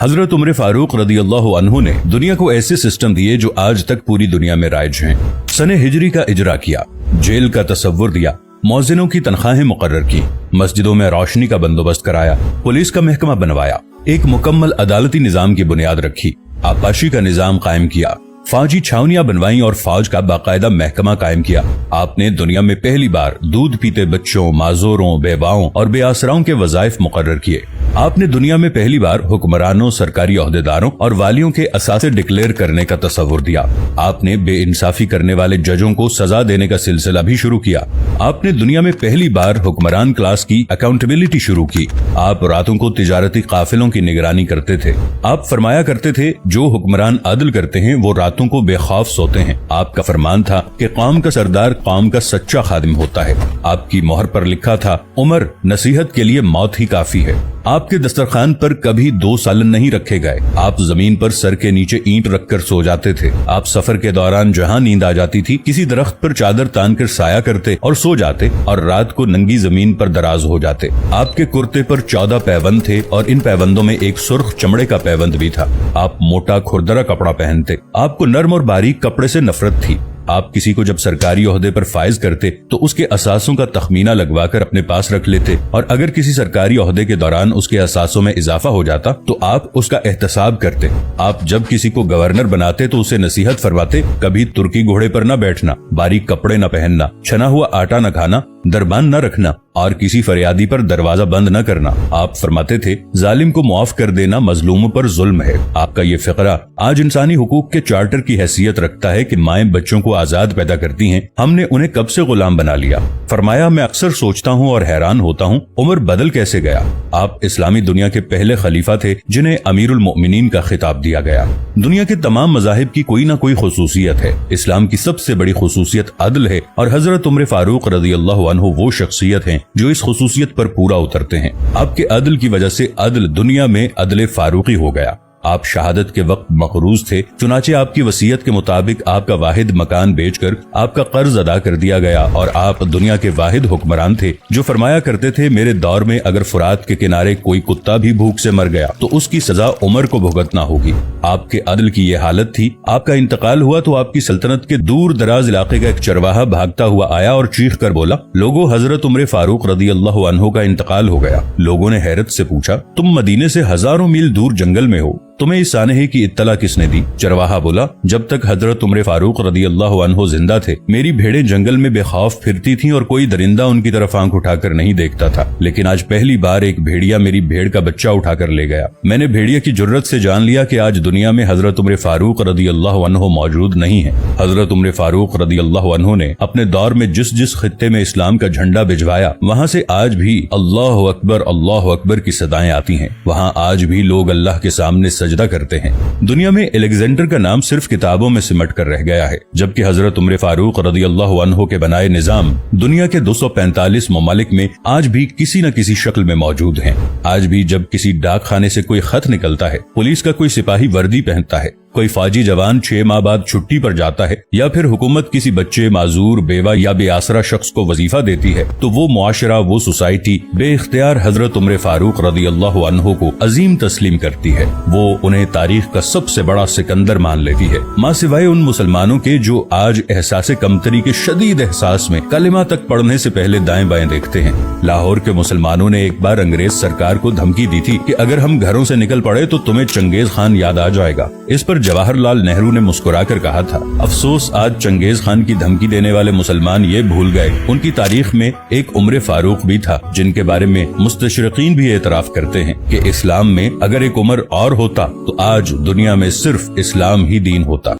हजरत उमर फारूक रदियल्लाहु अन्हु ने दुनिया को ऐसे सिस्टम दिए जो आज तक पूरी दुनिया में राइज हैं। सने हिजरी का इजरा किया, जेल का तसव्वुर दिया, मौजिनों की तनख्वाहें मुकर्रर की, मस्जिदों में रोशनी का बंदोबस्त कराया, पुलिस का महकमा बनवाया, एक मुकम्मल अदालती निजाम की बुनियाद रखी, आपाशी का निजाम कायम किया, फौजी छावनियां बनवाई और फौज का बाकायदा महकमा कायम किया। आपने दुनिया में पहली बार दूध पीते बच्चों, माजूरों, बेवाओं और बेआसराओं के वज़ाइफ मुकर्रर किए। आपने दुनिया में पहली बार हुक्मरानों, सरकारी ओहदेदारों और वालियों के असासे डिक्लेयर करने का तस्वुर दिया। आपने बेइंसाफी करने वाले जजों को सजा देने का सिलसिला भी शुरू किया। आपने दुनिया में पहली बार हुक्मरान क्लास की अकाउंटेबिलिटी शुरू की। आप रातों को तिजारती काफिलों की निगरानी करते थे। आप फरमाया करते थे, जो हुक्मरान अदल करते हैं वो रातों को बेखौफ सोते हैं। आपका फरमान था कि कौम का सरदार कौम का सच्चा खादिम होता है। आपकी मोहर पर लिखा था, उमर नसीहत के लिए मौत ही काफी है। आपके दस्तरखान पर कभी 2 सालन नहीं रखे गए। आप जमीन पर सर के नीचे ईंट रखकर सो जाते थे। आप सफर के दौरान जहां नींद आ जाती थी, किसी दरख्त पर चादर तान कर साया करते और सो जाते और रात को नंगी जमीन पर दराज हो जाते। आपके कुर्ते पर 14 पैबंद थे और इन पैबंदों में एक सुर्ख चमड़े का पैबंद भी था। आप मोटा खुरदरा कपड़ा पहनते। आपको नर्म और बारीक कपड़े से नफरत थी। आप किसी को जब सरकारी ओहदे पर फाइज करते तो उसके असासों का तखमीना लगवाकर अपने पास रख लेते और अगर किसी सरकारी ओहदे के दौरान उसके असासों में इजाफा हो जाता तो आप उसका एहतसाब करते। आप जब किसी को गवर्नर बनाते तो उसे नसीहत फरमाते, कभी तुर्की घोड़े पर न बैठना, बारीक कपड़े न पहनना, छना हुआ आटा न खाना, दरबान न रखना और किसी फरियादी पर दरवाजा बंद न करना। आप फरमाते थे, जालिम को मुआफ कर देना मजलूमों पर जुल्म है। आपका ये फिक्रा आज इंसानी हुकूक के चार्टर की हैसियत रखता है कि माएं बच्चों को आजाद पैदा करती हैं, हमने उन्हें कब से गुलाम बना लिया। फरमाया, मैं अक्सर सोचता हूँ और हैरान होता हूँ, उमर बदल कैसे गया। आप इस्लामी दुनिया के पहले खलीफा थे जिन्हें अमीरुल मोमिनीन का खिताब दिया गया। दुनिया के तमाम मज़ाहिब की कोई न कोई खुसूसियत है। इस्लाम की सबसे बड़ी खुसूसियत अदल है और हजरत उमर फारूक रदियल्लाहु अन्हु वो शख्सियत हैं जो इस खुसूसियत पर पूरा उतरते हैं। आपके अदल की वजह से अदल दुनिया में अदल फारूकी हो गया। आप शहादत के वक्त मकरूज थे, चुनाचे आपकी वसीयत के मुताबिक आपका वाहिद मकान बेचकर आपका कर्ज अदा कर दिया गया और आप दुनिया के वाहिद हुक्मरान थे जो फरमाया करते थे, मेरे दौर में अगर फुरात के किनारे कोई कुत्ता भी भूख से मर गया तो उसकी सजा उमर को भुगतना होगी। आपके अदल की ये हालत थी। आपका इंतकाल हुआ तो आपकी सल्तनत के दूर दराज इलाके का एक चरवाहा भागता हुआ आया और चीख कर बोला, लोगों, हजरत उमर फारूक रदियल्लाहु अन्हु का इंतकाल हो गया। लोगों ने हैरत से पूछा, तुम मदीने से हजारों मील दूर जंगल में हो, तुम्हें इस सानहे की इत्तला किसने दी। चरवाहा बोला, जब तक हजरत उमर फारूक रदियल्लाहु अन्हु जिंदा थे मेरी भेड़ें जंगल में बेखौफ फिरती थीं और कोई दरिंदा उनकी तरफ आंख उठाकर नहीं देखता था, लेकिन आज पहली बार एक भेड़िया मेरी भेड़ का बच्चा उठाकर ले गया। मैंने भेड़िया की जुर्रत से जान लिया कि आज दुनिया में हजरत उमर फारूक रदियल्लाहु अन्हु मौजूद नहीं है। हजरत उमर फारूक रदियल्लाहु अन्हु ने अपने दौर में जिस जिस खित्ते में इस्लाम का झंडा भिजवाया वहाँ से आज भी अल्लाहु अकबर की सदाएं आती हैं। वहाँ आज भी लोग अल्लाह के सामने सजदा करते हैं। दुनिया में अलेक्जेंडर का नाम सिर्फ किताबों में सिमट कर रह गया है, जबकि हजरत उमर फारूक रदियल्लाहु अन्हु के बनाए निजाम दुनिया के 245 ममालिक में आज भी किसी न किसी शक्ल में मौजूद हैं। आज भी जब किसी डाक खाने से कोई खत निकलता है, पुलिस का कोई सिपाही वर्दी पहनता है, कोई फौजी जवान 6 माह बाद छुट्टी पर जाता है या फिर हुकूमत किसी बच्चे, माजूर, बेवा या बेआसरा शख्स को वजीफा देती है तो वो मुआशरा, वो सोसाइटी बेइख्तियार हजरत उमर फारूक रदियल्लाहु अन्हु को अजीम तस्लीम करती है। वो उन्हें तारीख का सबसे बड़ा सिकंदर मान लेती है, माँ सिवाय उन मुसलमानों के जो आज एहसासे कमतरी के शदीद एहसास में कलिमा तक पढ़ने से पहले दाएं बाएं देखते हैं। लाहौर के मुसलमानों ने एक बार अंग्रेज सरकार को धमकी दी थी कि अगर हम घरों से निकल पड़े तो तुम्हें चंगेज खान याद आ जाएगा। इस पर जवाहरलाल नेहरू ने मुस्कुराकर कहा था, अफसोस आज चंगेज खान की धमकी देने वाले मुसलमान ये भूल गए उनकी तारीख में एक उमर फारूक भी था, जिनके बारे में मुस्तशरिकीन भी एतराफ करते हैं कि इस्लाम में अगर एक उमर और होता तो आज दुनिया में सिर्फ इस्लाम ही दीन होता।